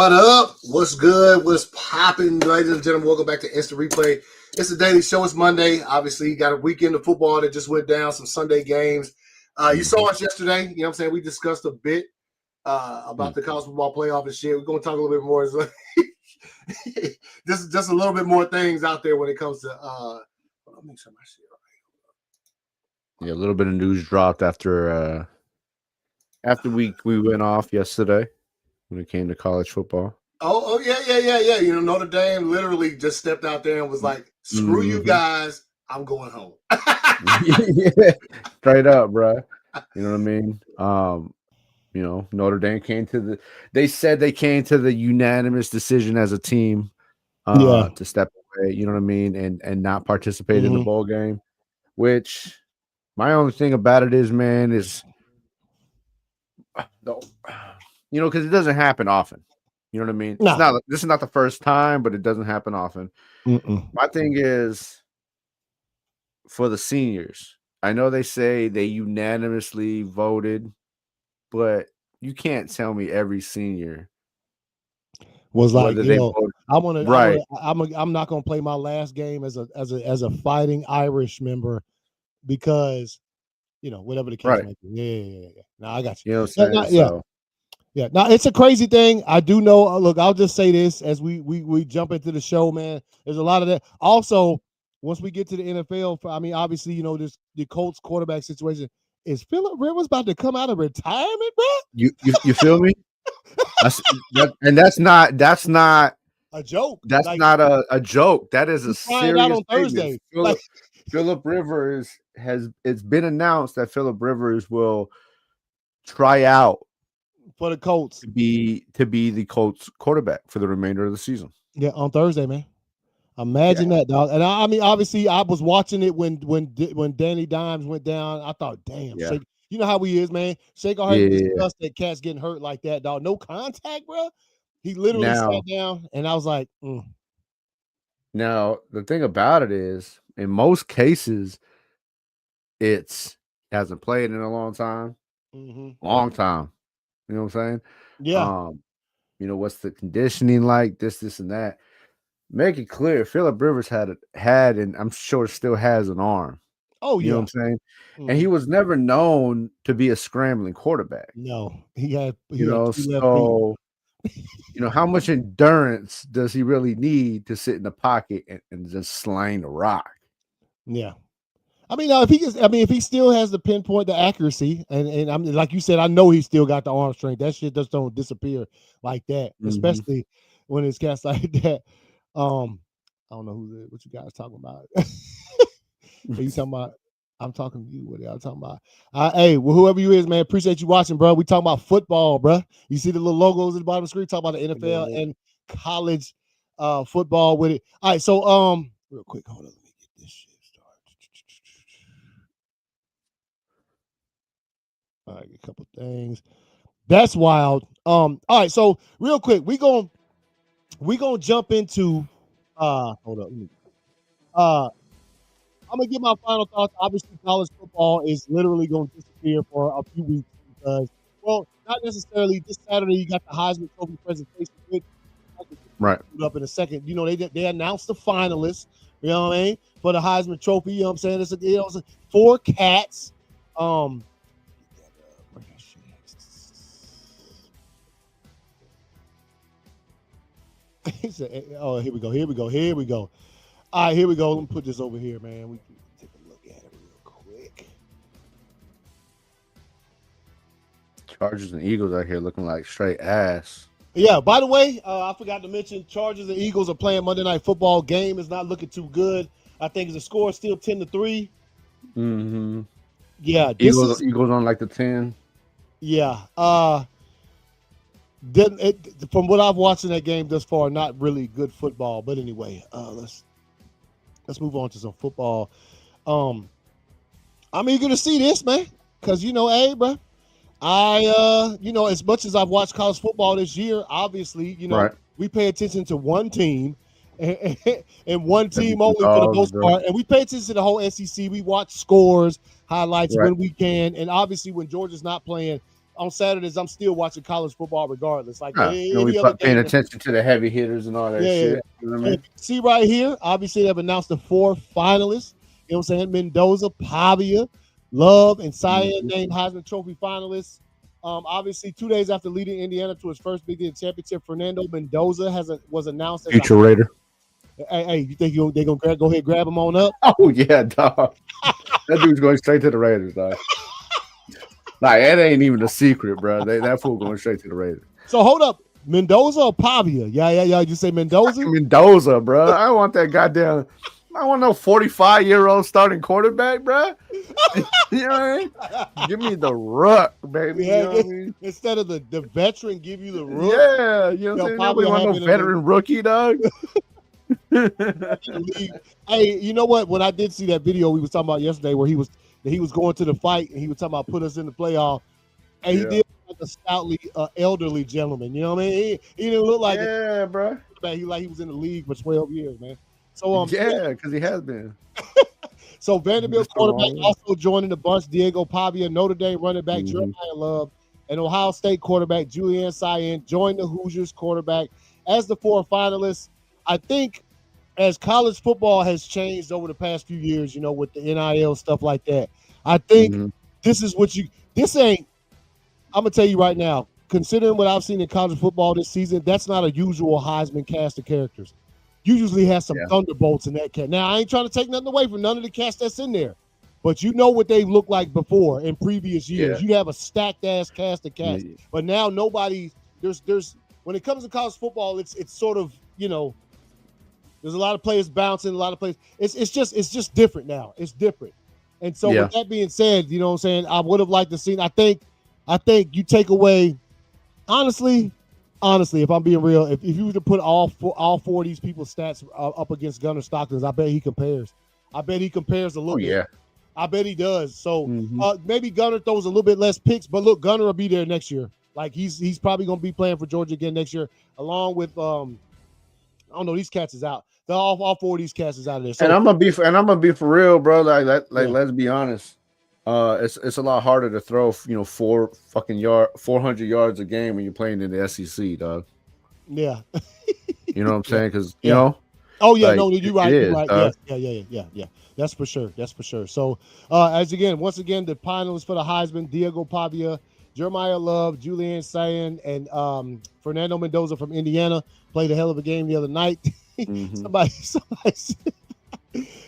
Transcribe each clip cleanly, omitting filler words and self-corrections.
What up? What's good? What's popping, ladies and gentlemen? Welcome back to Instant Replay. It's the daily show. It's Monday. Obviously, you got a weekend of football that just went down, some Sunday games. You saw us yesterday. You know what I'm saying? We discussed a bit about the college football playoff and shit. We're going to talk a little bit more. just a little bit more things out there when it comes to let me show my shit right. Yeah, a little bit of news dropped after we went off yesterday when it came to college football. Oh yeah. You know, Notre Dame literally just stepped out there and was like, "Screw you guys, I'm going home." Yeah, straight up, bro. You know what I mean? You know, Notre Dame they said they came to the unanimous decision as a team to step away, you know what I mean, and not participate in the bowl game, which my only thing about it is, man, is you know, because it doesn't happen often. You know what I mean? No. This is not the first time, but it doesn't happen often. My thing is for the seniors. I know they say they unanimously voted, but you can't tell me every senior was like, you know, I want to. Right. I'm not going to play my last game as a fighting Irish member because, you know, whatever the case might be. Yeah. No, I got you. You know what I'm saying? Yeah. Now it's a crazy thing. I do know. Look, I'll just say this as we jump into the show, man. There's a lot of that. Also, once we get to the NFL, I mean, obviously, you know, the Colts quarterback situation. Is Phillip Rivers about to come out of retirement, bro? You feel me? That's not a joke. That's like, not a joke. That is a serious out on Thursday. Phillip Rivers it's been announced that Phillip Rivers will try out for the Colts to be the Colts quarterback for the remainder of the season. Yeah, on Thursday, man. Imagine that, dog. And I mean, obviously, I was watching it when Danny Dimes went down. I thought, damn, Shake, you know how he is, man. Shake already discussed that cat's getting hurt like that, dog. No contact, bro. He literally sat down, and I was like, Now, the thing about it is, in most cases, hasn't played in a long time. Long time. You know what I'm saying? Yeah. You know, what's the conditioning like? This, and that. Make it clear, Phillip Rivers had, and I'm sure still has an arm. Oh, you know what I'm saying? And he was never known to be a scrambling quarterback. No, he had so you know, how much endurance does he really need to sit in the pocket and just slang the rock? Yeah. I mean, if he still has the pinpoint, the accuracy, and I'm like you said, I know he still got the arm strength. That shit just don't disappear like that, especially when it's cast like that. I don't know what you guys talking about. Are you talking about? I'm talking to you. What are y'all talking about? Hey, well, whoever you is, man, appreciate you watching, bro. We talking about football, bro. You see the little logos at the bottom of the screen. Talk about the NFL and college football with it. All right, so real quick, hold on. Let me get this shit started. All right, a couple things. That's wild. All right, so real quick, we gonna jump into hold up. I'm gonna give my final thoughts. Obviously, college football is literally gonna disappear for a few weeks because, well, not necessarily. This Saturday you got the Heisman Trophy presentation. Right. Up in a second. You know, they announced the finalists, you know what I mean, for the Heisman Trophy. You know what I'm saying? It's 4 cats. Oh, here we go. All right, here we go. Let me put this over here, man. We can take a look at it real quick. Chargers and Eagles out here looking like straight ass. Yeah, by the way, I forgot to mention Chargers and Eagles are playing Monday Night Football. Game is not looking too good. I think the score is still 10-3. Yeah, Eagles on like the 10. Yeah. From what I've watched in that game thus far, not really good football. But anyway, let's move on to some football. I'm eager to see this, man, because hey, bro, as much as I've watched college football this year, obviously, we pay attention to one team and one team only for the most part, and we pay attention to the whole SEC. We watch scores, highlights when we can, and obviously when Georgia's not playing, on Saturdays, I'm still watching college football regardless. Like we other paying game. attention to the heavy hitters and all that shit. You know what I mean? See right here, obviously they've announced the 4 finalists. You know what I'm saying? Mendoza, Pavia, Love, and Cyan named Heisman Trophy finalists. Obviously, 2 days after leading Indiana to his first Big Ten championship, Fernando Mendoza was announced as Future Raider. Hey, you think they're going to go ahead and grab him on up? Oh, yeah, dog. That dude's going straight to the Raiders, dog. Like, that ain't even a secret, bro. That fool going straight to the Raiders. So, hold up. Mendoza or Pavia? Yeah. You say Mendoza? Mendoza, bro. I want that goddamn... I want no 45-year-old starting quarterback, bro. You know what I mean? Give me the Rook, baby. You know what I mean? Instead of the veteran, give you the Rook. Yeah, you know what I'm saying? Nobody want no veteran rookie, dog. Hey, you know what? When I did see that video we was talking about yesterday, where he was going to the fight and he was talking about put us in the playoff, and he did like a stoutly elderly gentleman. You know what I mean? He didn't look like bro. He was in the league for 12 years, man. So because he has been. So Vanderbilt quarterback also joining the bunch, Diego Pavia, Notre Dame running back Jeremiah Love, and Ohio State quarterback Julian Cyan joined the Hoosiers quarterback as the 4 finalists. I think as college football has changed over the past few years, you know, with the NIL stuff like that, I think this ain't, I'm going to tell you right now, considering what I've seen in college football this season, that's not a usual Heisman cast of characters. You usually have some thunderbolts in that cast. Now, I ain't trying to take nothing away from none of the cast that's in there, but you know what they've looked like before in previous years. You have a stacked ass cast of cast, but now nobody. There's when it comes to college football, it's sort of, you know, there's a lot of players bouncing, a lot of players. It's just different now. It's different, and so with that being said, you know what I'm saying, I would have liked to see. I think you take away, honestly, if I'm being real, if you were to put all four of these people's stats up against Gunnar Stockton's, I bet he compares. I bet he compares a little bit. I bet he does. So maybe Gunnar throws a little bit less picks, but look, Gunnar will be there next year. Like he's probably going to be playing for Georgia again next year, along with I don't know, these cats is out. All 4 of these cats is out of there. So, and I'm gonna be for real, bro. Let's be honest. It's a lot harder to throw, 400 yards a game when you're playing in the SEC, dog. Yeah. You know what I'm saying? Because you know. Oh yeah, no, you're right. You're right. Yeah. That's for sure. So, once again, the finalists for the Heisman: Diego Pavia, Jeremiah Love, Julian Cyan, and Fernando Mendoza from Indiana played a hell of a game the other night. Somebody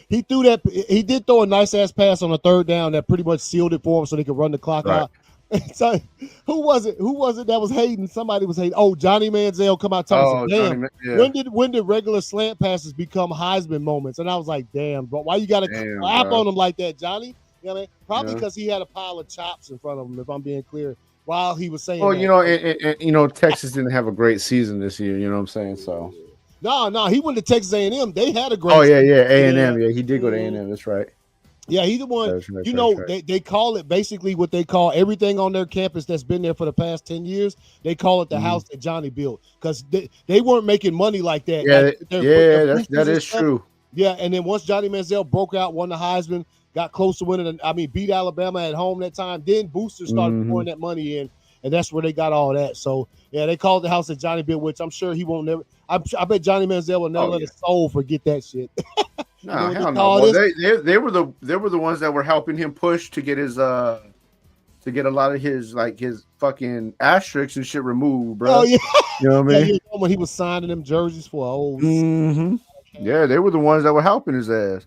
he threw that. He did throw a nice ass pass on a 3rd down that pretty much sealed it for him, so they could run the clock out. So, who was it that was hating? Somebody was hating. Oh, Johnny Manziel come out talking. Damn. When did regular slant passes become Heisman moments? And I was like, damn, but why you got to clap on him like that, Johnny? You know what I mean? Probably because he had a pile of chops in front of him, if I'm being clear, while he was saying. Well, and Texas didn't have a great season this year. You know what I'm saying? So. No, he went to Texas A&M. They had a great. Oh yeah, A&M. Yeah, he did go to A&M. That's right. Yeah, he's the one. They call it basically what they call everything on their campus that's been there for the past 10 years. They call it the house that Johnny built, because they weren't making money like that. That is true. Yeah, and then once Johnny Manziel broke out, won the Heisman, got close to winning. Beat Alabama at home that time. Then boosters started pouring that money in, and that's where they got all that. So yeah, they call it the house that Johnny built, which I'm sure he won't never. I bet Johnny Manziel will never let his soul forget that shit. No, hell no. Well, they were the ones that were helping him push to get his to get a lot of his fucking asterisks and shit removed, bro. Oh yeah, you know what I mean? When he was signing them jerseys for old. Yeah, they were the ones that were helping his ass.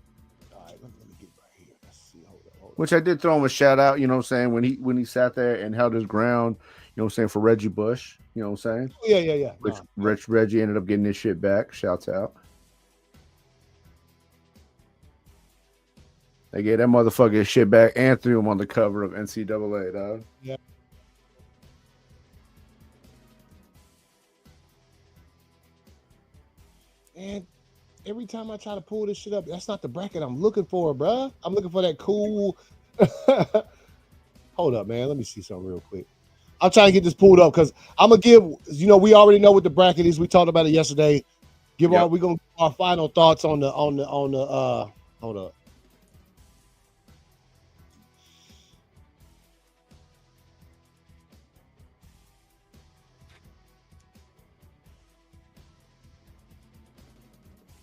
All right, let me get right here. Let's see. Hold on. Which I did throw him a shout out. You know what I'm saying, when he sat there and held his ground. You know what I'm saying, for Reggie Bush. You know what I'm saying? Yeah. Which Reggie ended up getting his shit back. Shouts out. They gave that motherfucker his shit back and threw him on the cover of NCAA, dog. Yeah. And every time I try to pull this shit up, that's not the bracket I'm looking for, bruh. I'm looking for that cool. Hold up, man. Let me see something real quick. I'm trying to get this pulled up because I'm gonna give. We already know what the bracket is. We talked about it yesterday. We're gonna give our final thoughts on the. Hold up.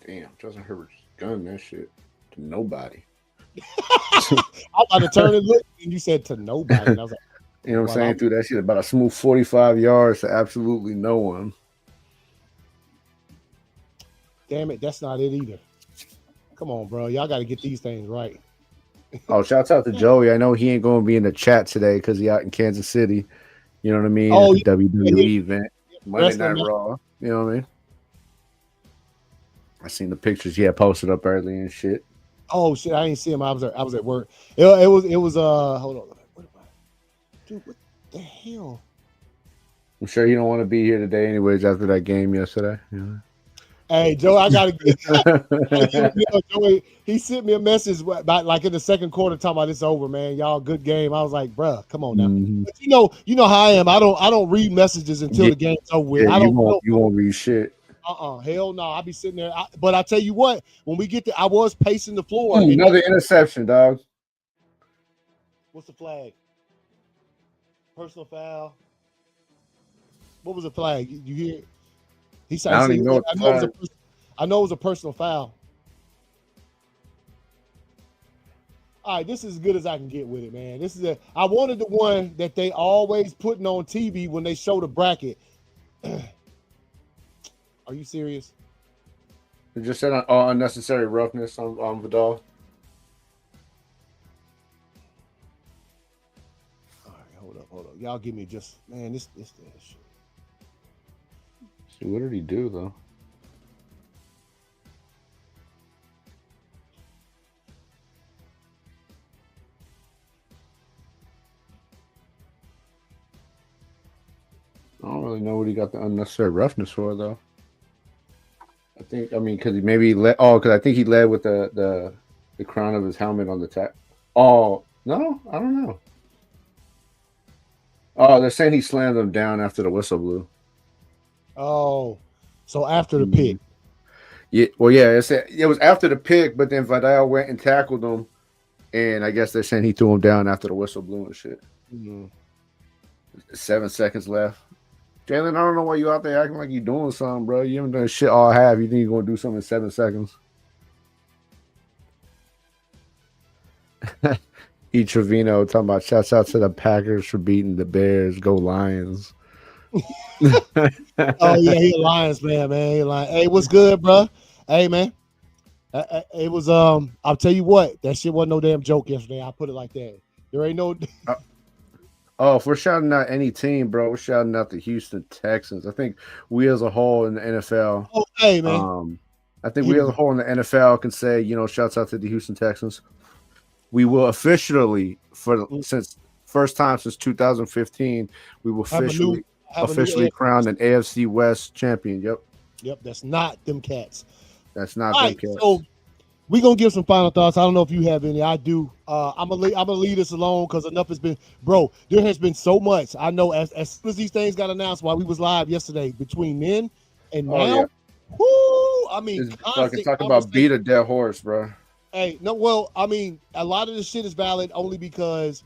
Damn, Justin Herbert's gunned that shit to nobody. I'm about to turn and look, and you said to nobody. And I was like, you know what I'm saying? Through that shit, about a smooth 45 yards to absolutely no one. Damn it, that's not it either. Come on, bro. Y'all got to get these things right. Oh, shouts out to Joey. I know he ain't going to be in the chat today because he out in Kansas City. You know what I mean? Oh, at the WWE event. Monday Night Raw. You know what I mean? I seen the pictures he had posted up early and shit. Oh shit, I didn't see him. I was at work. It was hold on. Dude, what the hell? I'm sure you don't want to be here today anyways after that game yesterday. Yeah. Hey, Joe, I gotta get Joey. He sent me a message about like in the second quarter talking about it's over, man. Y'all good game. I was like, bruh, come on now. Mm-hmm. But you know how I am. I don't read messages until the game's over with. Yeah, I don't you won't read shit. Hell no. I'll be sitting there. But I tell you what, when we get I was pacing the floor. Another interception, dog. What's the flag? Personal foul. What was the flag? You hear? He said, I don't even know. I know it was a personal foul. All right, this is as good as I can get with it, man. I wanted the one that they always putting on TV when they show the bracket. Are you serious? You just said unnecessary roughness on Vidal. All right, hold up. Y'all give me just, man, this shit. See, what did he do though? I don't really know what he got the unnecessary roughness for though. Because he led. Oh, because I think he led with the crown of his helmet on the tap. Oh no, I don't know. Oh, they're saying he slammed them down after the whistle blew. Oh, so after the pick. Yeah, well, yeah, it was after the pick, but then Vidal went and tackled him, and I guess they're saying he threw him down after the whistle blew and shit. Mm-hmm. 7 seconds left. Jalen, I don't know why you out there acting like you doing something, bro. You haven't done shit all half. You think you're going to do something in 7 seconds? E. Trevino talking about shouts out to the Packers for beating the Bears. Go Lions. Oh, yeah, he a Lions man. Hey, what's good, bro? Hey, man. It was, I'll tell you what. That shit wasn't no damn joke yesterday. I'll put it like that. There ain't no... if we're shouting out any team, bro, we're shouting out the Houston Texans. I think we as a whole in the NFL. Oh, hey, man. I think we as a whole in the NFL can say, shouts out to the Houston Texans. We will officially, since first time since 2015, we will officially crown an AFC West champion. Yep, that's not them cats. That's not them cats. So we're gonna give some final thoughts. I don't know if you have any. I do. I'm gonna leave this alone because enough has been, bro. There has been so much. I know as soon as these things got announced while we was live yesterday, between then and now, yeah. Whoo! I mean, fucking talk about beat a dead horse, bro. Hey, no, well, I mean, a lot of this shit is valid only because.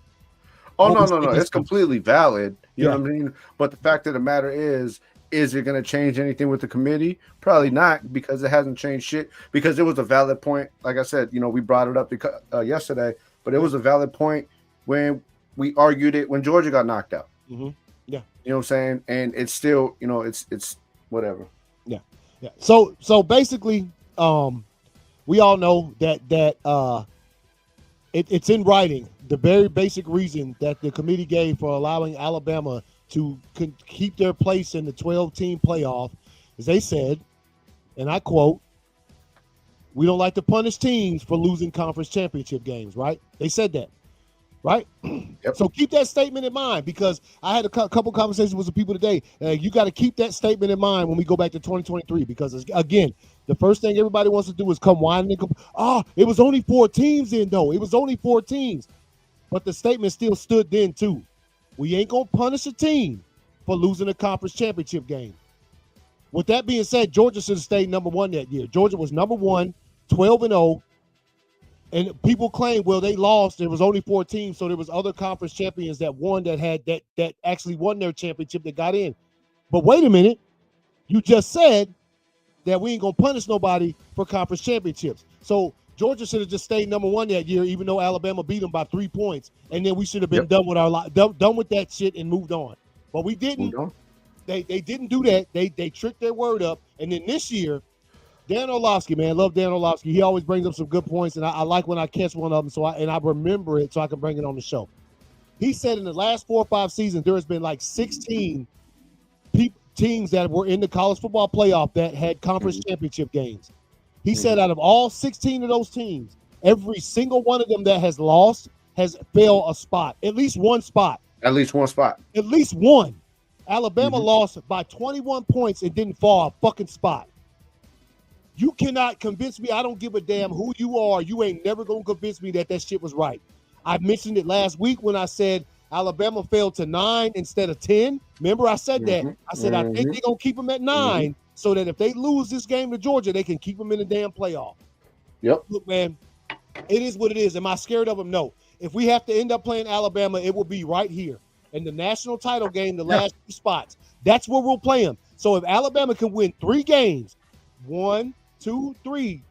Oh no! It's completely valid. You know what I mean? But the fact of the matter is it going to change anything with the committee? Probably not, because it hasn't changed shit. Because it was a valid point. Like I said, we brought it up yesterday, but it was a valid point when we argued it when Georgia got knocked out. Mm-hmm. Yeah, you know what I'm saying? And it's still, it's whatever. Yeah. So basically, we all know that it's in writing. The very basic reason that the committee gave for allowing Alabama to keep their place in the 12-team playoff is they said, and I quote, "We don't like to punish teams for losing conference championship games," right? They said that, right? Yep. So keep that statement in mind, because I had a couple conversations with some people today. You got to keep that statement in mind when we go back to 2023, because, again, the first thing everybody wants to do is come whining and it was only 4 teams then, though. It was only 4 teams. But the statement still stood then, too. We ain't going to punish a team for losing a conference championship game. With that being said, Georgia should have stayed number 1 that year. Georgia was number 1, 12-0. And people claim, well, they lost. There was only 4 teams, so there was other conference champions that won, that actually won their championship that got in. But wait a minute. You just said that we ain't gonna punish nobody for conference championships. So Georgia should have just stayed number 1 that year, even though Alabama beat them by 3 points, and then we should have been done with done with that shit and moved on. But we didn't. They didn't do that. They tricked their word up, and then this year, Dan Orlovsky, man, love Dan Orlovsky. He always brings up some good points, and I like when I catch one of them. So I remember it, so I can bring it on the show. He said in the last 4 or 5 seasons, there has been like 16 teams that were in the college football playoff that had conference championship games. He said out of all 16 of those teams, every single one of them that has lost has failed a spot, at least one spot. At least one spot. At least one. Alabama lost by 21 points and didn't fall a fucking spot. You cannot convince me. I don't give a damn who you are. You ain't never going to convince me that shit was right. I mentioned it last week when I said Alabama fell to 9 instead of 10. Remember, I said that. I said, I think they're going to keep them at 9 so that if they lose this game to Georgia, they can keep them in the damn playoff. Yep. Look, man, it is what it is. Am I scared of them? No. If we have to end up playing Alabama, it will be right here in the national title game, the last 2 spots. That's where we'll play them. So if Alabama can win 3 games, 1, 2, 3,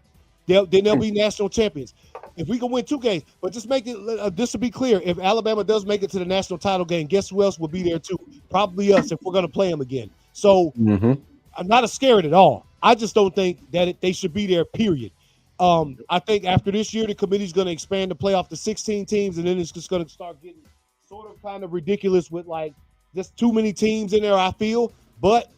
then they'll be national champions. If we can win 2 games, but just make it, just to be clear, if Alabama does make it to the national title game, guess who else will be there too? Probably us if we're going to play them again. So I'm not scared at all. I just don't think that they should be there, period. I think after this year, the committee's going to expand the playoff to 16 teams, and then it's just going to start getting sort of kind of ridiculous with like just too many teams in there, I feel. But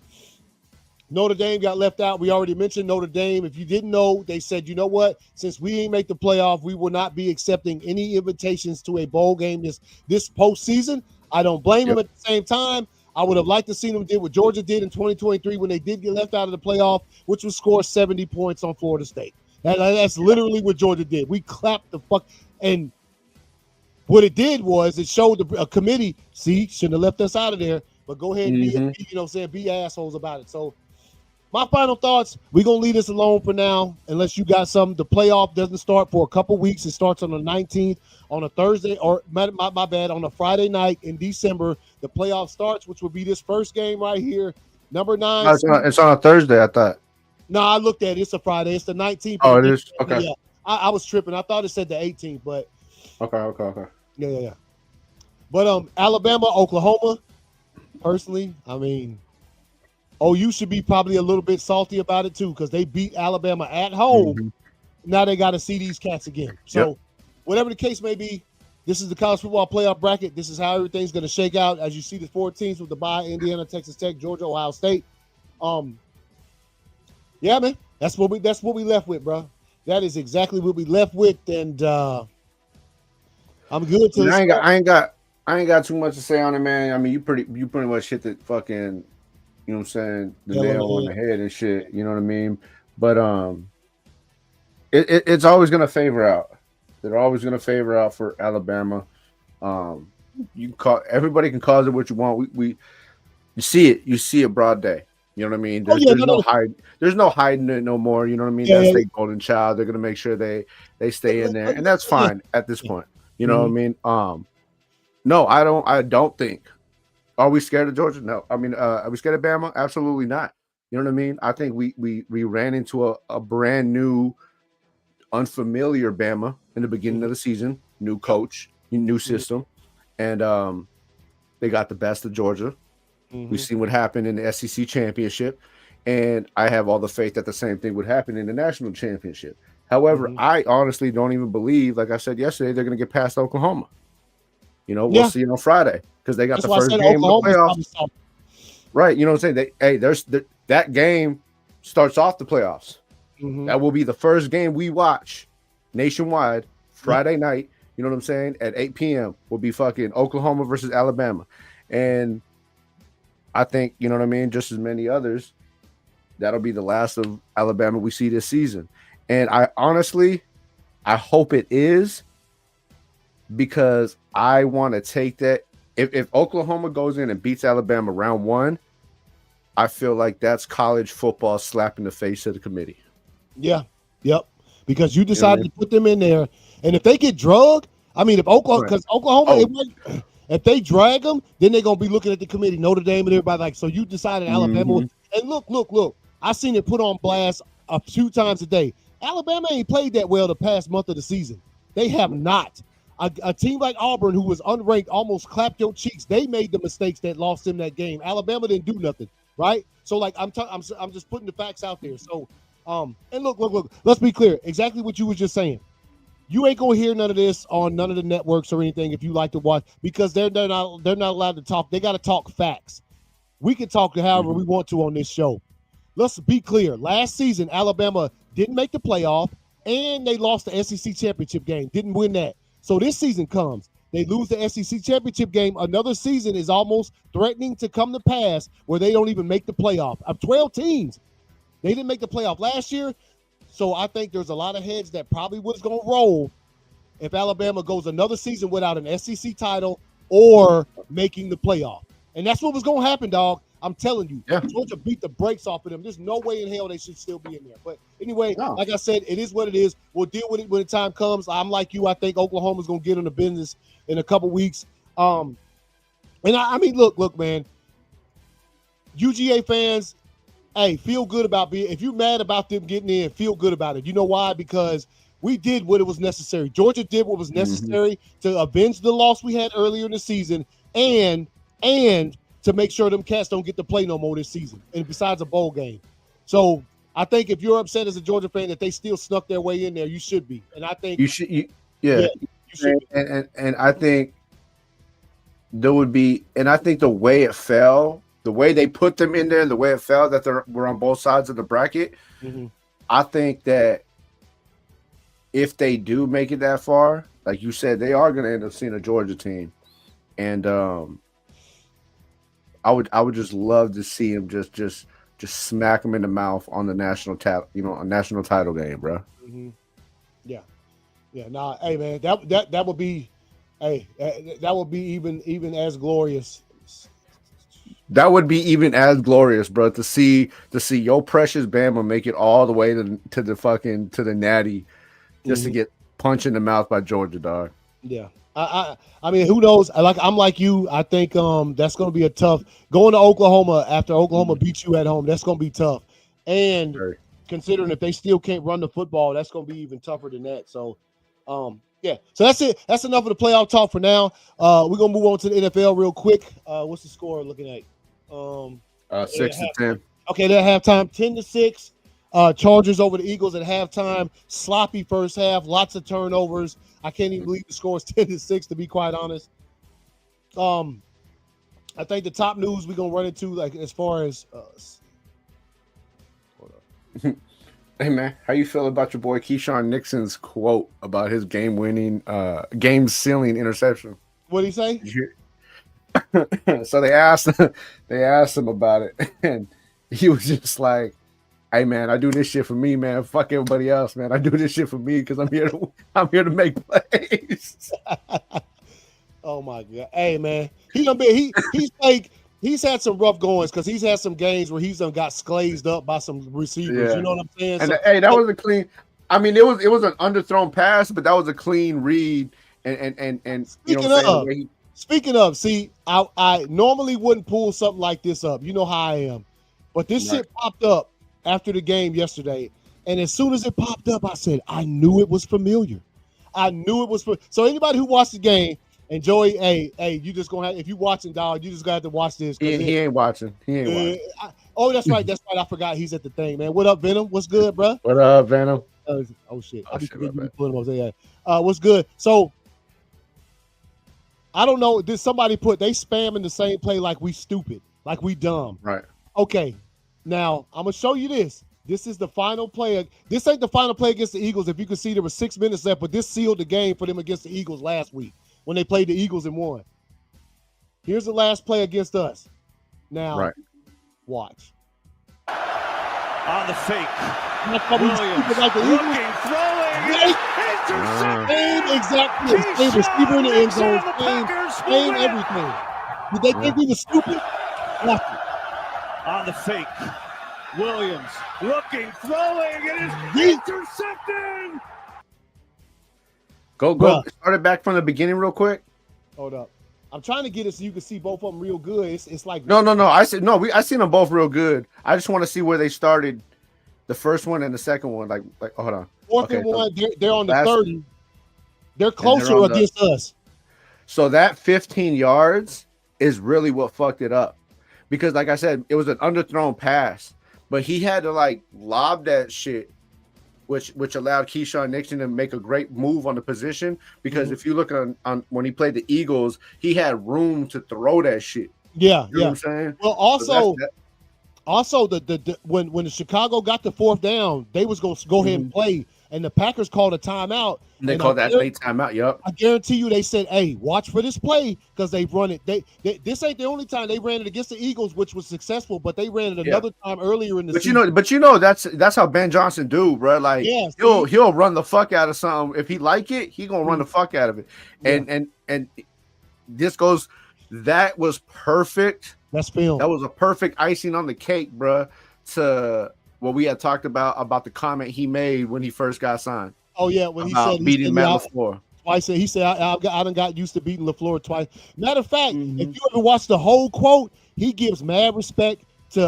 Notre Dame got left out. We already mentioned Notre Dame. If you didn't know, they said, you know what? Since we ain't make the playoff, we will not be accepting any invitations to a bowl game this postseason. I don't blame them at the same time. I would have liked to see them do what Georgia did in 2023 when they did get left out of the playoff, which was score 70 points on Florida State. That's literally what Georgia did. We clapped the fuck. And what it did was it showed a committee, see, shouldn't have left us out of there, but go ahead and be, you know what I'm saying, be assholes about it. So my final thoughts, we're going to leave this alone for now, unless you got some. The playoff doesn't start for a couple weeks. It starts on the 19th on a Thursday, or my bad, on a Friday night in December. The playoff starts, which will be this first game right here. Number 9. It's on a Thursday, I thought. No, I looked at it. It's a Friday. It's the 19th. Oh, it is? Okay. Yeah, I was tripping. I thought it said the 18th, but. Okay. Yeah. But Alabama, Oklahoma, personally, I mean, OU should be probably a little bit salty about it too because they beat Alabama at home. Now they got to see these cats again. So whatever the case may be, this is the college football playoff bracket. This is how everything's going to shake out. As you see the 4 teams with the bye: Indiana, Texas Tech, Georgia, Ohio State. Yeah, man, that's what we left with, bro. That is exactly what we left with, and I'm good to. I ain't got too much to say on it, man. I mean, you pretty much hit the fucking, you know what I'm saying, the nail on the head and shit. You know what I mean? But it's always gonna favor out. They're always gonna favor out for Alabama. Everybody can call it what you want. You see it. You see it broad day. You know what I mean? There's no hiding it no more. You know what I mean? That's their golden child. They're gonna make sure they stay in there, and that's fine at this point. You know what I mean? No, I don't think. Are we scared of Georgia? No. I mean, are we scared of Bama? Absolutely not. You know what I mean? I think we ran into a brand new, unfamiliar Bama in the beginning of the season. New coach, new system, and they got the best of Georgia. We've seen what happened in the SEC championship, and I have all the faith that the same thing would happen in the national championship. However, I honestly don't even believe, like I said yesterday, they're going to get past Oklahoma. You know, we'll see on Friday because they got the first game of the playoffs. Right. You know what I'm saying? That game starts off the playoffs. That will be the first game we watch nationwide Friday night. You know what I'm saying? At 8 p.m. will be fucking Oklahoma versus Alabama. And I think, you know what I mean, just as many others, that'll be the last of Alabama we see this season. And I hope it is, because I want to take that. If Oklahoma goes in and beats Alabama round 1, I feel like that's college football slap in the face of the committee. Yeah. Yep. Because you decided to put them in there. And if they get drugged, I mean, if Oklahoma, if they drag them, then they're going to be looking at the committee, Notre Dame and everybody like, so you decided Alabama. And look, I seen it put on blast a few times a day. Alabama ain't played that well the past month of the season. They have not. A team like Auburn, who was unranked, almost clapped your cheeks. They made the mistakes that lost them that game. Alabama didn't do nothing, right? So, like, I'm just putting the facts out there. So, and look. Let's be clear. Exactly what you were just saying. You ain't gonna hear none of this on none of the networks or anything if you like to watch, because they're not allowed to talk. They got to talk facts. We can talk however we want to on this show. Let's be clear. Last season, Alabama didn't make the playoff, and they lost the SEC championship game. Didn't win that. So this season comes. They lose the SEC championship game. Another season is almost threatening to come to pass where they don't even make the playoff. Of 12 teams, they didn't make the playoff last year. So I think there's a lot of heads that probably was going to roll if Alabama goes another season without an SEC title or making the playoff. And that's what was going to happen, dog. I'm telling you. Yeah. Georgia beat the brakes off of them. There's no way in hell they should still be in there. But anyway, like I said, it is what it is. We'll deal with it when the time comes. I'm like you. I think Oklahoma's going to get in the business in a couple weeks. And I mean, look, man. UGA fans, hey, feel good about being – if you're mad about them getting in, feel good about it. You know why? Because we did what it was necessary. Georgia did what was necessary to avenge the loss we had earlier in the season and to make sure them cats don't get to play no more this season, and besides a bowl game. So I think if you're upset as a Georgia fan that they still snuck their way in there, you should be. And I think you should. You should be. And I think there would be, and I think the way it fell, the way they put them in there, and the way it fell that we're on both sides of the bracket, I think that if they do make it that far, like you said, they are going to end up seeing a Georgia team, and I would just love to see him just smack him in the mouth on the national title game, bro. Yeah. Nah, hey man, that would be, that would be even as glorious. That would be even as glorious, bro, to see your precious Bama make it all the way to the natty, just to get punched in the mouth by Georgia, dog. Yeah. I mean, who knows? I'm like you. I think that's going to be a tough going to Oklahoma after Oklahoma beats you at home. That's going to be tough, and considering if they still can't run the football, that's going to be even tougher than that. So, yeah. So that's it. That's enough of the playoff talk for now. We're gonna move on to the NFL real quick. What's the score looking at? 6-10. Okay, they're at halftime, 10-6. Chargers over the Eagles at halftime. Sloppy first half, lots of turnovers. I can't even believe the score is 10-6, to be quite honest. I think the top news we're gonna run into, like as far as Hey man, how you feel about your boy Keyshawn Nixon's quote about his game-winning, game-sealing interception? What did he say? So they asked him about it, and he was just like, "Hey man, I do this shit for me, man. Fuck everybody else, man. I do this shit for me because I'm here to make plays." Oh my god, hey man, he's had some rough goings because he's had some games where he's got sglazed up by some receivers. Yeah. You know what I'm saying? And hey, that was a clean. I mean, it was an underthrown pass, but that was a clean read. And Speaking of, see, I normally wouldn't pull something like this up. You know how I am, but this shit popped up after the game yesterday, and as soon as it popped up, I said I knew it was familiar. I knew it was. So anybody who watched the game. And Joey, hey, you just gonna have, if you watching, dog, you just got to watch this. He ain't watching. That's right. I forgot he's at the thing, man. What up, Venom? What's good, bro? What up, Venom? Oh shit! What's good? So I don't know. Did somebody they spamming the same play like we stupid, like we dumb? Right. Okay. Now I'm gonna show you this. This is the final play. This ain't the final play against the Eagles. If you can see, there was 6 minutes left, but this sealed the game for them against the Eagles last week when they played the Eagles and won. Here's the last play against us. Now, watch. On the fake. Williams looking, throwing, same exact play. Same receiver in the end zone. Same everything. Did they think we were stupid? Watch it. On the fake. Williams looking, throwing, it is intercepted. Go. Start it back from the beginning real quick. Hold up. I'm trying to get it so you can see both of them real good. It's like no. I seen them both real good. I just want to see where they started, the first one and the second one. Like hold on. Fourth and one, they're on the 30. They're closer against us. So that 15 yards is really what fucked it up, because like I said, it was an underthrown pass, but he had to like lob that shit, which allowed Keyshawn Nixon to make a great move on the position. Because if you look on when he played the Eagles, he had room to throw that shit. Yeah, you know what I'm saying? Well, also, when the Chicago got the fourth down, they was going to go ahead and play, and the Packers called a timeout. And they called that late timeout. Yep. I guarantee you, they said, "Hey, watch for this play because they've run it. This ain't the only time they ran it against the Eagles, which was successful, but they ran it another time earlier in the season." But that's how Ben Johnson do, bro. Like he'll run the fuck out of something. If he like it, he gonna run the fuck out of it. And this goes. That was perfect. That's film. That was a perfect icing on the cake, bro. To what we had talked about the comment he made when he first got signed. Oh yeah, when he said beating Matt LaFleur twice. He said I done got used to beating LaFleur twice. Matter of fact, if you ever watch the whole quote, he gives mad respect to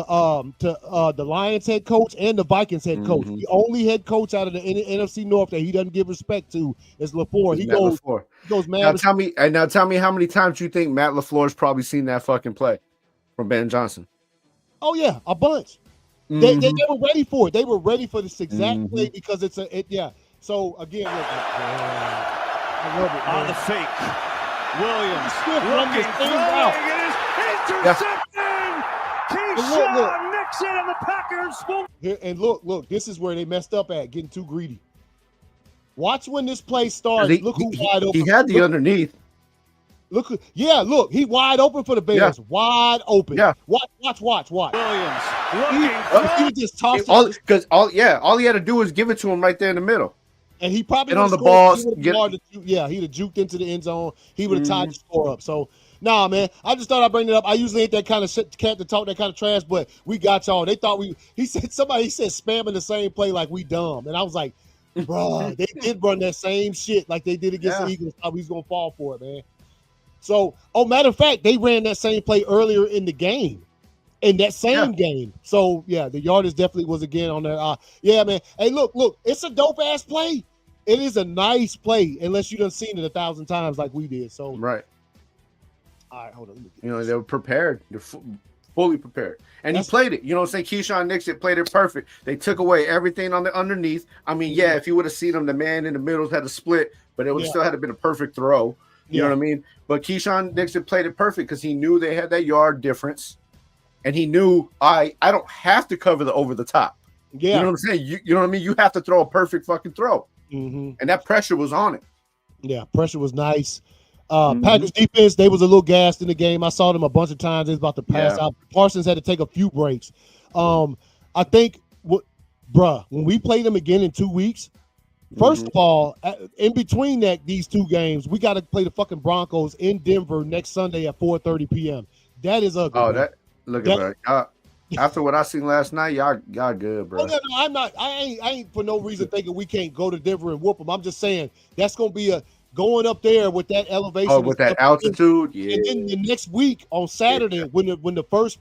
the Lions head coach and the Vikings head coach. The only head coach out of the NFC North that he doesn't give respect to is LaFleur. He goes mad. Now tell me how many times you think Matt LaFleur's probably seen that fucking play from Ben Johnson? Oh yeah, a bunch. They were ready for it. They were ready for this exact play because yeah. So again, I love it. On the fake, Williams looking, throwing, it is intercepted. Keyshawn Nixon and the Packers. Here, and look, this is where they messed up at getting too greedy. Watch when this play starts. Look who wide open. He had the underneath. Look, he wide open for the Bears. Wide open. Yeah. Watch. Williams he just tossed it. All he had to do was give it to him right there in the middle. And he probably get on the ball. He'd have juked into the end zone. He would have tied the score up. So, nah, man. I just thought I'd bring it up. I usually ain't that kind of shit, cat to talk that kind of trash, but we got y'all. They thought somebody said spamming the same play like we dumb. And I was like, bro, they did run that same shit like they did against the Eagles. Thought we was going to fall for it, man. So, matter of fact, they ran that same play earlier in the game. In that same game. So, yeah, the yardage definitely was again on there. Yeah, man. Hey, look, it's a dope-ass play. It is a nice play, unless you done seen it 1,000 times like we did. So, right. All right, hold on. They were prepared. They're fully prepared. And he played it. You know what I'm saying? Keyshawn Nixon played it perfect. They took away everything on the underneath. I mean, if you would have seen him, the man in the middle had a split, but it would still had been a perfect throw. You know what I mean? But Keyshawn Nixon played it perfect because he knew they had that yard difference. And he knew I don't have to cover the over the top. Yeah. You know what I'm saying? You know what I mean? You have to throw a perfect fucking throw. And that pressure was on it. Yeah, pressure was nice. Packers defense, they was a little gassed in the game. I saw them a bunch of times. They was about to pass out. Parsons had to take a few breaks. I think, when we play them again in 2 weeks, first of all, in between these two games, we got to play the fucking Broncos in Denver next Sunday at 4:30 p.m. That is ugly. Oh, look at that. After what I seen last night, y'all good, bro. Oh, no, I'm not. I ain't for no reason thinking we can't go to Denver and whoop them. I'm just saying that's gonna be going up there with that elevation. Oh, with that altitude, And then the next week on Saturday, when the first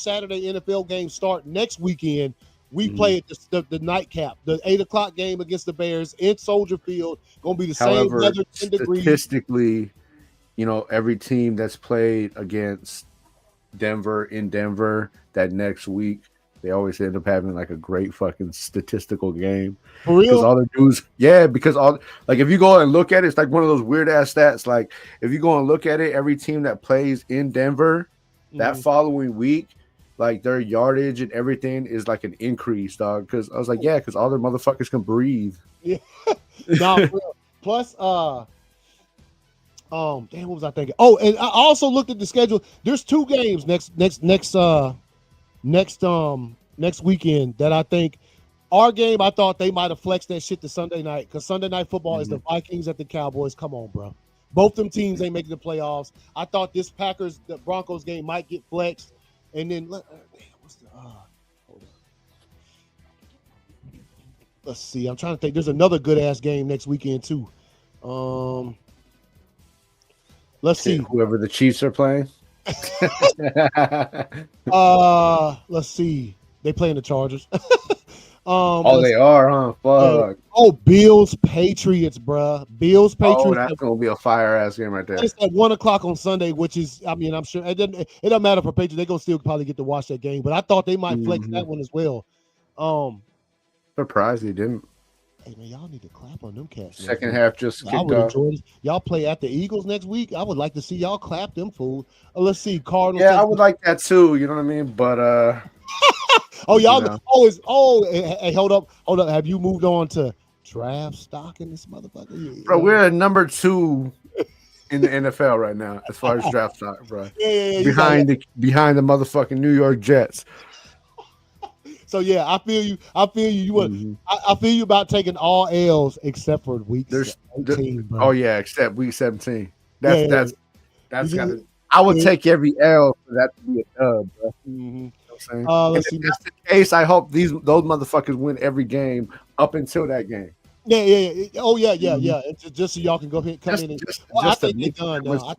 Saturday NFL game start next weekend, we play at the nightcap, the 8:00 game against the Bears in Soldier Field. Gonna be the same weather, 10 degrees. Statistically, every team that's played against Denver in Denver that next week, they always end up having like a great fucking statistical game. For real? Because all the dudes, if you go and look at it, it's like one of those weird ass stats. Like if you go and look at it, every team that plays in Denver that following week, like their yardage and everything is like an increase, dog. Because I was like, because all their motherfuckers can breathe. Yeah. No, plus, what was I thinking? Oh, and I also looked at the schedule. There's 2 games next weekend that I think our game. I thought they might have flexed that shit to Sunday night because Sunday night football is the Vikings at the Cowboys. Come on, bro. Both them teams ain't making the playoffs. I thought this the Broncos game might get flexed, and then hold on. Let's see. I'm trying to think. There's another good ass game next weekend too. Let's see. Whoever the Chiefs are playing. Let's see. They playing the Chargers. They are, huh? Fuck. Bills Patriots, bruh. Bills Patriots. That's gonna be a fire ass game right there. It's at 1:00 on Sunday, which is, I mean, I'm sure it doesn't matter for Patriots. They're gonna still probably get to watch that game, but I thought they might flex that one as well. Surprised they didn't. Hey man, y'all need to clap on them cats. Second half just kicked I would off. enjoy this. Y'all play at the Eagles next week. I would like to see y'all clap them fools. Let's see, Cardinals. Yeah, I would like that too. You know what I mean? But y'all know. hey, hold up. Have you moved on to draft stock in this motherfucker? Yeah. Bro, we're at number 2 in the NFL right now as far as draft stock, bro. Yeah, behind the motherfucking New York Jets. So yeah, I feel you. I feel you. I feel you about taking all L's except for week 18, bro. Oh yeah, except week 17. That's gotta. I would Yeah. take every L for that to be a dub, bro. You know what I'm saying? Let's And see. if that's the case, I hope those motherfuckers win every game up until that game. Yeah. Oh yeah. It's just so y'all can go ahead, come in and. I Just to think they make done. sure No,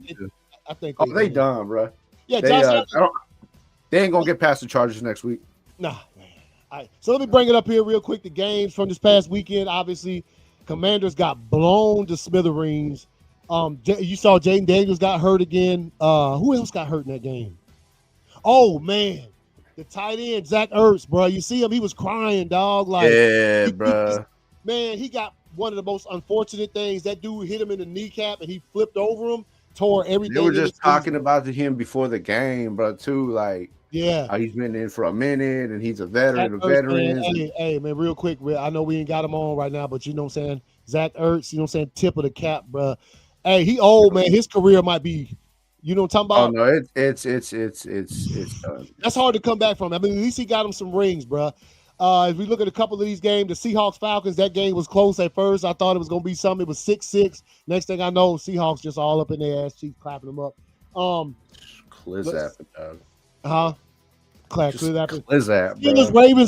I think. Oh, they done, bro. Yeah, They ain't gonna get past the Chargers next week. Nah, man. All right, so let me bring it up here real quick. The games from this past weekend, obviously, Commanders got blown to smithereens. You saw Jaden Daniels got hurt again. Who else got hurt in that game? Oh man, the tight end Zach Ertz, bro. You see him? He was crying, dog. Like, Yeah, bro. Man, he got one of the most unfortunate things. That dude hit him in the kneecap, and he flipped over him, tore everything. They were just talking about him before the game, bro. Too like. Yeah, he's been in for a minute, and he's a veteran of veterans. veterans. Hey, man, real quick, I know we ain't got him on right now, but you know what I'm saying? Zach Ertz, you know what I'm saying? Tip of the cap, bro. Hey, he old, man. His career might be, you know what I'm talking about? Oh no, it's done. That's hard to come back from. I mean, at least he got him some rings, bro. If we look at a couple of these games, the Seahawks-Falcons, that game was close at first. I thought it was going to be something. It was 6-6. Next thing I know, Seahawks just all up in their ass, Chiefs clapping them up. Clizap, dog.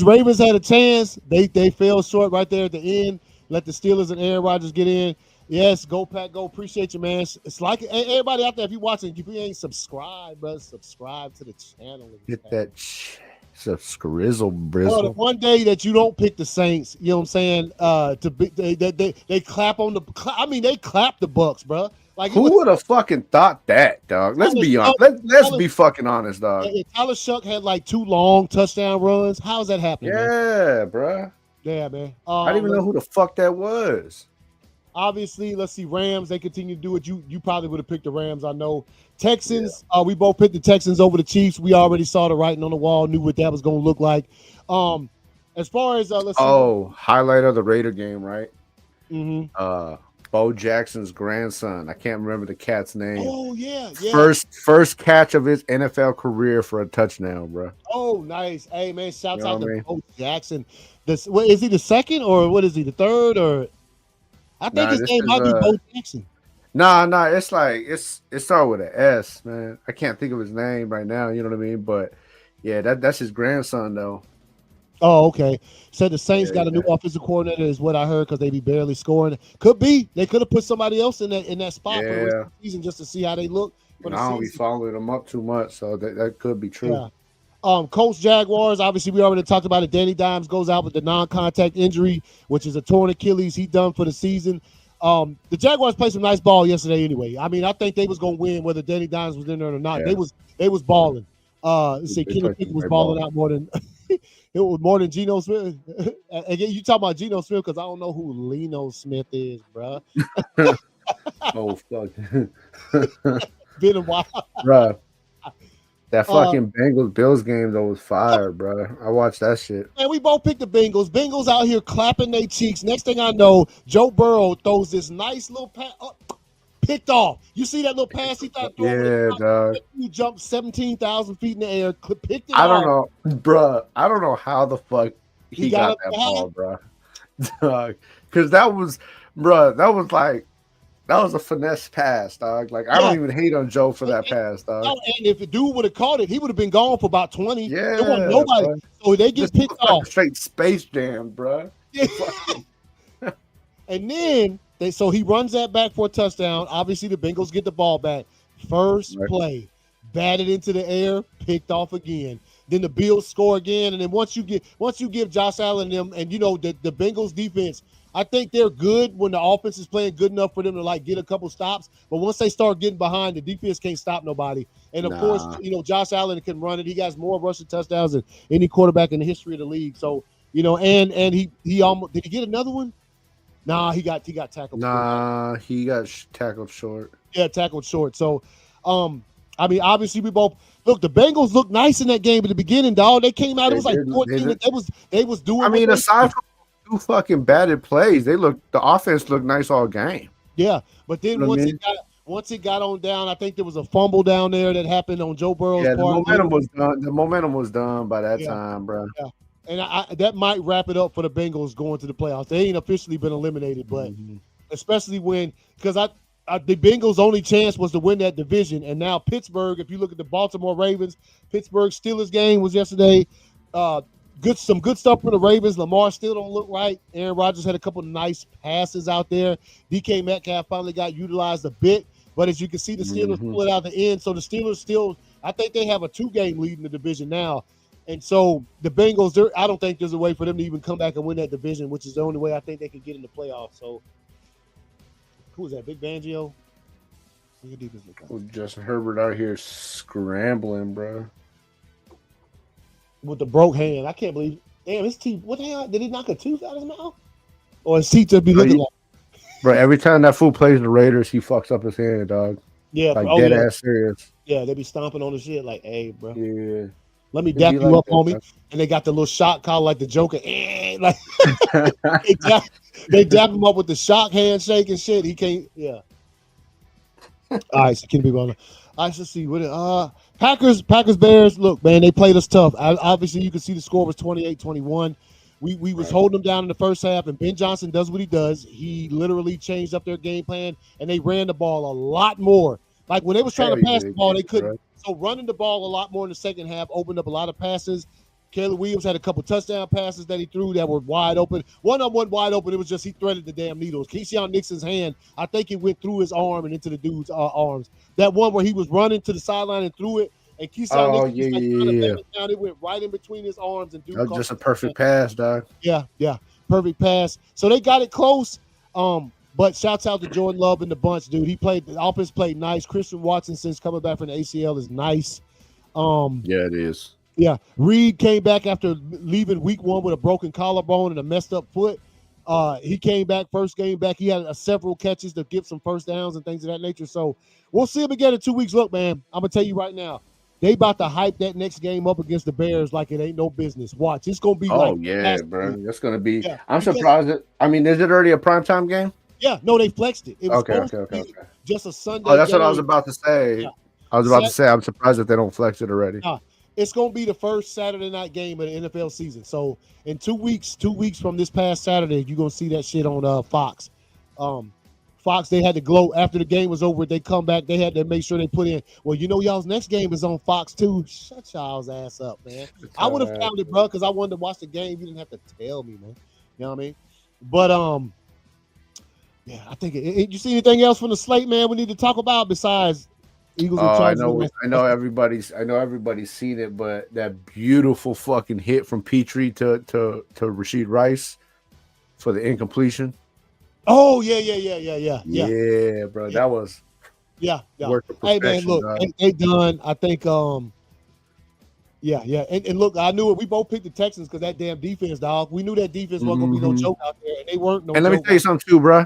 Ravens had a chance. They fell short right there at the end. Let the Steelers and Aaron Rodgers get in. Yes, go Pack, go. Appreciate you, man. It's like everybody out there, if you're watching, if you ain't subscribed, bro, subscribe to the channel. Get that subscrizzle brizzle. Well, the one day that you don't pick the Saints, you know what I'm saying? They clap on the. I mean, they clap the Bucks, bro. Like, who would have fucking thought that, dog? Let's be honest. Let's be fucking honest, dog. Tyler Shuck had like 2 long touchdown runs. How's that happening? Yeah, man? bro. Yeah, man. I didn't even know who the fuck that was. Obviously, let's see. Rams, they continue to do it. You probably would have picked the Rams, I know. Texans, we both picked the Texans over the Chiefs. We already saw the writing on the wall, knew what that was going to look like. As far as let's see. Oh, highlight of the Raider game, right? Mm-hmm. Bo Jackson's grandson. I can't remember the cat's name. Oh yeah. First catch of his NFL career for a touchdown, bro. Oh, nice. Hey man, shouts out to Bo Jackson. Is he the second or what is he? The third or? I think his name might be Bo Jackson. Nah. It's like it's started with an S, man. I can't think of his name right now. You know what I mean? But yeah, that's his grandson though. Oh, okay. Said the Saints got a new offensive coordinator, is what I heard, because they be barely scoring. Could be they could have put somebody else in that spot for the rest of the season just to see how they look. I don't be following them up too much, so that could be true. Yeah. Colts Jaguars. Obviously, we already talked about it. Danny Dimes goes out with the non-contact injury, which is a torn Achilles. He done for the season. The Jaguars played some nice ball yesterday. Anyway, I mean, I think they was gonna win whether Danny Dimes was in there or not. Yeah. They was balling. Let's see, Kenny Pickett was balling out more than. It was more than Geno Smith. Again, you talk about Geno Smith because I don't know who Leno Smith is, bro. Oh fuck! Been a while, bro. That fucking Bengals-Bills game though was fire, bro. I watched that shit. And we both picked the Bengals. Bengals out here clapping their cheeks. Next thing I know, Joe Burrow throws this nice little pass. Picked off. You see that little pass he thought? Yeah, dog. He jumped 17,000 feet in the air. I Picked it off. don't know, bro. I don't know how the fuck he got that ball, bro. Because that was a finesse pass, dog. Like, I don't even hate on Joe for that pass, dog. And if the dude would have caught it, he would have been gone for about 20. Yeah, there wasn't nobody. Bro. So they get picked off. Straight Space Jam, bro. Yeah. And then so he runs that back for a touchdown. Obviously, the Bengals get the ball back. First Right. play, batted into the air, picked off again. Then the Bills score again, and then once you give Josh Allen them, and the Bengals defense, I think they're good when the offense is playing good enough for them to like get a couple stops. But once they start getting behind, the defense can't stop nobody. And of course, Josh Allen can run it. He has more rushing touchdowns than any quarterback in the history of the league. So and he almost did he get another one? Nah, he got tackled. Nah, he got tackled short. Yeah, tackled short. So, I mean, obviously we both look. The Bengals looked nice in that game at the beginning, dog. They came out. It was like 14. They was doing. I mean, aside from 2 fucking batted plays, the offense looked nice all game. Yeah, but then once it got on down, I think there was a fumble down there that happened on Joe Burrow's part. The momentum was done. The momentum was done by that time, bro. Yeah. And that might wrap it up for the Bengals going to the playoffs. They ain't officially been eliminated, but especially because the Bengals' only chance was to win that division. And now Pittsburgh, if you look at the Baltimore Ravens, Pittsburgh Steelers game was yesterday. Some good stuff for the Ravens. Lamar still don't look right. Aaron Rodgers had a couple of nice passes out there. DK Metcalf finally got utilized a bit. But as you can see, the Steelers pull it out the end. So the Steelers still, I think they have a 2-game lead in the division now. And so the Bengals, I don't think there's a way for them to even come back and win that division, which is the only way I think they can get in the playoffs. So who is that? Big Fangio? Your defense look like? Justin Herbert out here scrambling, bro. With the broke hand. I can't believe. Damn, his teeth. What the hell? Did he knock a tooth out of his mouth? Or his teeth just be looking like? Bro, every time that fool plays the Raiders, he fucks up his hand, dog. Yeah. Like dead ass serious. Yeah, they be stomping on the shit like, hey, bro. Yeah. Let me dap you up, homie. And they got the little shot collar like the Joker. Like they dap him up with the shock handshake and shit. He can't. Yeah. All right, so can be on. I should see what Packers Bears. Look, man, they played us tough. Obviously, you can see the score was 28-21. We was holding them down in the first half, and Ben Johnson does what he does. He literally changed up their game plan, and they ran the ball a lot more. Like when they was trying to pass the ball, they couldn't. Right. So running the ball a lot more in the second half opened up a lot of passes. Caleb Williams had a couple touchdown passes that he threw that were wide open. One of them wasn't wide open. It was just he threaded the damn needles. Keyshawn Nixon's hand, I think it went through his arm and into the dude's arms. That one where he was running to the sideline and threw it, and Keyshawn Nixon down, it went right in between his arms. And dude, that was just a perfect pass, dog. Yeah, perfect pass. So they got it close. But shouts out to Jordan Love and the bunch, dude. The offense played nice. Christian Watson, since coming back from the ACL, is nice. Yeah, it is. Yeah, Reed came back after leaving week 1 with a broken collarbone and a messed up foot. He came back first game back. He had several catches to get some first downs and things of that nature. So we'll see him again in 2 weeks. Look, man, I'm gonna tell you right now, they about to hype that next game up against the Bears like it ain't no business. Watch, it's gonna be. Oh yeah, bro, that's gonna be. Yeah. I'm surprised. Is it already a primetime game? Yeah, no, they flexed it. It was okay. Just a Sunday. Oh, that's game. what I was about to say. Yeah. I was about to say I'm surprised that they don't flex it already. It's going to be the first Saturday night game of the NFL season. So in 2 weeks from this past Saturday, you're going to see that shit on Fox. Fox, they had to gloat after the game was over. They come back. They had to make sure they put in, well, y'all's next game is on Fox too. Shut y'all's ass up, man. I would have found it, bro, because I wanted to watch the game. You didn't have to tell me, man. You know what I mean? But, yeah, I think you see anything else from the slate, man, we need to talk about besides Eagles and Chargers? I know everybody's seen it, but that beautiful fucking hit from Petrie to Rashid Rice for the incompletion. Oh, yeah. Yeah, bro. Yeah. That was work of hey man, look, they done. I think yeah. And look, I knew it. We both picked the Texans because that damn defense, dog. We knew that defense wasn't gonna be no joke out there, and they weren't no. And let me tell you something too, bro.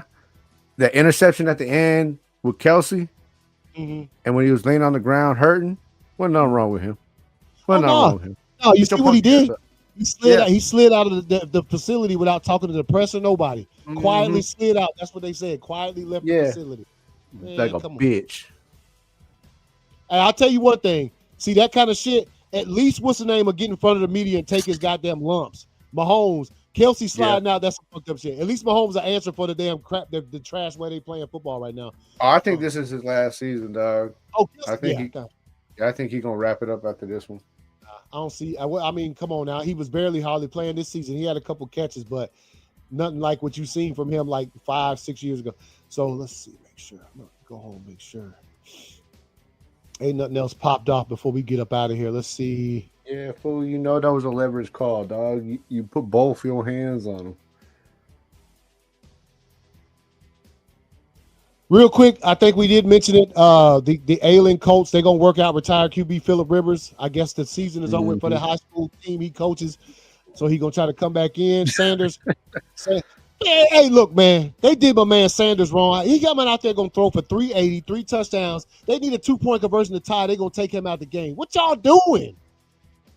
That interception at the end with Kelsey, and when he was laying on the ground hurting, wasn't nothing wrong with him. No, you see what he did? He slid out of the facility without talking to the press or nobody. Quietly slid out. That's what they said. Quietly left the facility. Man, like a bitch. And I'll tell you one thing. See, that kind of shit, at least what's the name of getting in front of the media and take his goddamn lumps. Mahomes, Kelsey sliding out, that's some fucked up shit. At least Mahomes will answer for the damn crap, the trash way they playing football right now. Oh, I think this is his last season, dog. Oh, I think he's gonna wrap it up after this one. I don't see. I mean, come on now. He was barely hardly playing this season. He had a couple catches, but nothing like what you've seen from him like 5-6 years ago. So let's see. Make sure. I'm gonna go home. Make sure. Ain't nothing else popped off before we get up out of here. Let's see. Yeah, fool. You know that was a leverage call, dog. You put both your hands on him. Real quick, I think we did mention it. The Ailing Colts, they're gonna work out retired QB Phillip Rivers. I guess the season is over for the high school team he coaches, so he gonna try to come back in. Sanders, hey, look, man, they did my man Sanders wrong. He coming out there gonna throw for 380, 3 touchdowns. They need a 2-point conversion to tie. They gonna take him out the game. What y'all doing?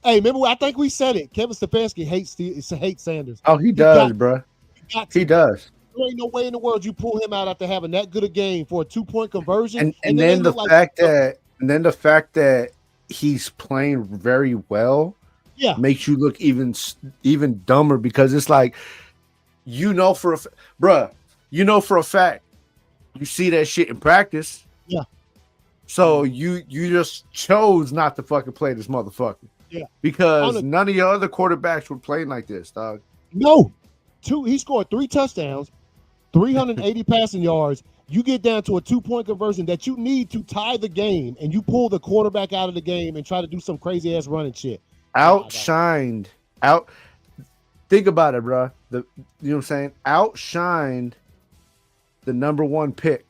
Hey, remember, I think we said it. Kevin Stefanski hates Sanders. Oh, he does, bro. He does. There ain't no way in the world you pull him out after having that good a game for a 2-point conversion. And then the fact that he's playing very well, makes you look even dumber, because it's like, for a fact, you see that shit in practice. Yeah. So you just chose not to fucking play this motherfucker. Yeah. Because none of your other quarterbacks were playing like this, dog. No. He scored 3 touchdowns. 380 passing yards. You get down to a 2-point conversion that you need to tie the game, and you pull the quarterback out of the game and try to do some crazy ass running shit. Think about it, bro. You know what I'm saying? Outshined the number 1 pick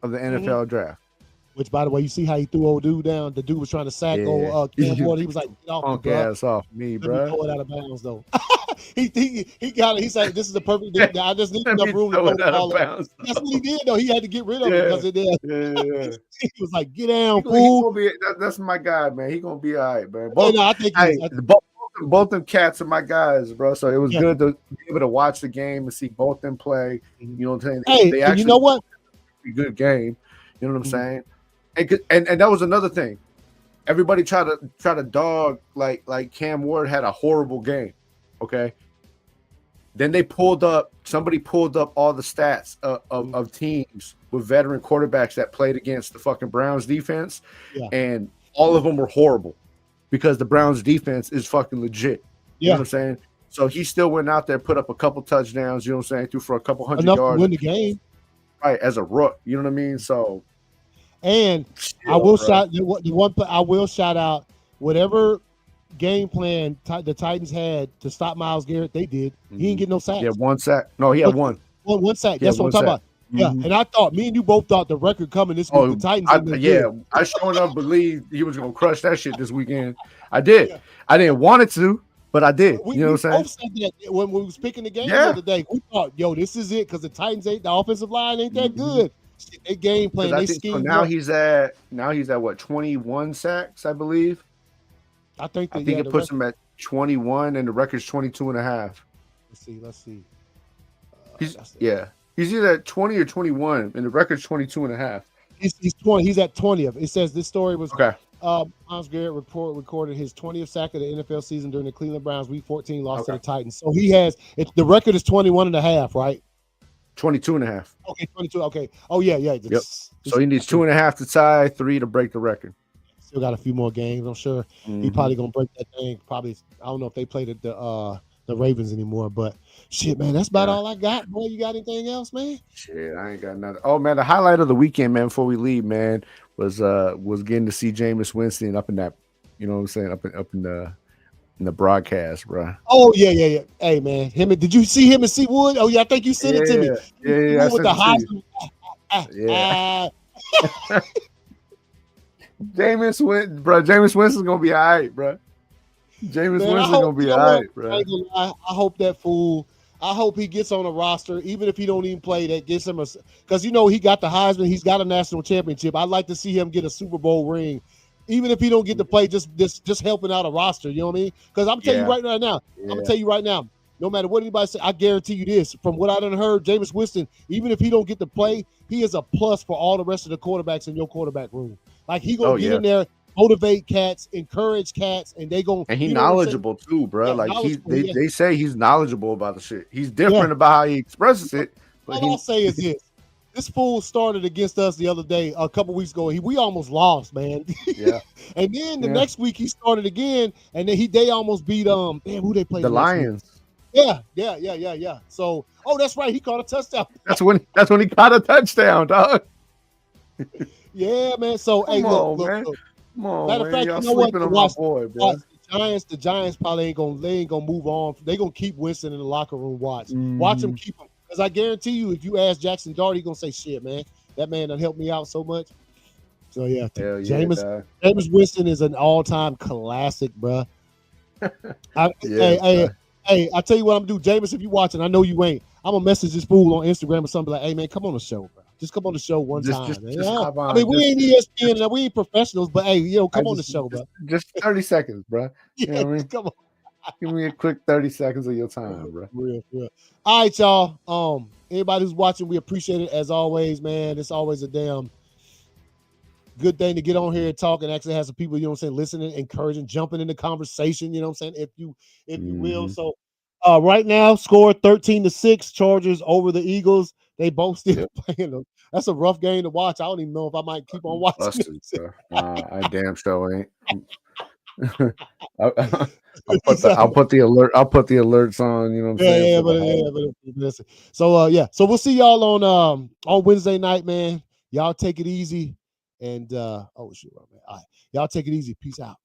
of the NFL draft. Which, by the way, you see how he threw old dude down? The dude was trying to sack old Cam Ward. He was like, "Get off punk me, ass off me, bro." Throw it out of bounds, though. he got it. He's like, "This is the perfect. I just need enough room to throw the ball." That's what he did, though. He had to get rid of it because it did. Yeah. He was like, "Get down, fool." That's my guy, man. He gonna be all right, man. I think both them cats are my guys, bro. So it was good to be able to watch the game and see both them play. You know what I'm saying? Hey, they actually, you know what? A good game. You know what I'm saying? And that was another thing. Everybody try to dog like Cam Ward had a horrible game. Okay. Then somebody pulled up all the stats of teams with veteran quarterbacks that played against the fucking Browns defense, and all of them were horrible because the Browns defense is fucking legit. You know what I'm saying? So he still went out there, put up a couple touchdowns, you know what I'm saying, threw for a couple hundred enough yards. to win the game. Right, as a rook, you know what I mean? So, and I will shout out whatever game plan the Titans had to stop Myles Garrett. They did. He didn't get no sacks. Yeah, 1 sack. No, he had one. One sack. That's what I'm talking about. Yeah, and I thought me and you both thought the record coming this week. The Titans. I sure enough believed he was gonna crush that shit this weekend. I did. Yeah. I didn't want it to, but I did. You know what I'm saying? Said that when we was picking the game the other day, we thought, "Yo, this is it," because the Titans the offensive line ain't that good. They game plan. They scheme. So now he's at what, 21 sacks, I believe. I think it puts him at 21, and the record's 22.5. Let's see. He's either at 20 or 21, and the record's 22.5. He's 20. He's at 20th. It says this story was okay. Myles Garrett recorded his 20th sack of the NFL season during the Cleveland Browns Week 14 loss to the Titans. So he has the record is 21.5, right? 22.5. Okay, 22. Okay. Oh yeah. Yep. So he needs 2.5 to tie, 3 to break the record. Still got a few more games. I'm sure he probably gonna break that thing. Probably. I don't know if they played the Ravens anymore, but shit, man, that's about all I got. Boy, you got anything else, man? Shit, I ain't got nothing. Oh man, the highlight of the weekend, man, before we leave, man, was getting to see Jameis Winston up in that, you know what I'm saying, up in the broadcast, bro. Oh yeah. Hey man, did you see him and C Wood? Oh yeah, I think you sent it to me. Yeah. With the Heisman. Jameis Winston's gonna be all right, bro. Jameis Winston's gonna be all right, bro. I hope that fool. I hope he gets on a roster, even if he don't even play. That gets him because he got the Heisman, he's got a national championship. I'd like to see him get a Super Bowl ring, even if he don't get to play. Just helping out a roster. You know what I mean? Because I'm telling you right now. I'm gonna tell you right now. No matter what anybody say, I guarantee you this. From what I done heard, Jameis Winston, even if he don't get to play, he is a plus for all the rest of the quarterbacks in your quarterback room. Like he gonna get in there, motivate cats, encourage cats, and they gonna. And he's knowledgeable too, bro. Yeah, like they say he's knowledgeable about the shit. He's different about how he expresses it. But all I'll say is this: this fool started against us the other day, a couple weeks ago. We almost lost, man. Yeah. And then the next week he started again, and then they almost beat who they played? The Lions. Yeah. So, that's right. He caught a touchdown. That's when he caught a touchdown, dog. Yeah, man. So Come hey, on, look. man. Come on, Matter of man. fact, Y'all you know what? sleeping To on my watch, boy, bro. watch the Giants probably ain't gonna move on. They gonna keep Winston in the locker room. Watch him keep him. Because I guarantee you, if you ask Jackson Dart, he gonna say, "Shit, man, that man done helped me out so much." So yeah, Hell yeah, Jameis Winston is an all-time classic, bro. Hey, I tell you what I'm gonna do, Jameis. If you watching, I know you ain't. I'm gonna message this fool on Instagram or something like, "Hey man, come on the show, bro. Just come on the show one time." Just man. hop on. I mean, we ain't ESPN, and we ain't professionals, but hey, come on the show, bro. Just 30 seconds, bro. Yeah, you know what I mean? come on. Give me a quick 30 seconds of your time, bro. Real. All right, y'all. Anybody who's watching, we appreciate it as always, man. It's always a damn good thing to get on here and talk and actually have some people, you know what I'm saying, listening, encouraging, jumping in the conversation, you know what I'm saying, if you will. So right now, score 13-6, Chargers over the Eagles. They both still playing them. That's a rough game to watch. I don't even know if I might keep on watching. Busted, I damn sure ain't. I'll put the alert. I'll put the alerts on. You know what I'm saying? Listen. So we'll see y'all on Wednesday night, man. Y'all take it easy, and oh shit, man. All right, y'all take it easy. Peace out.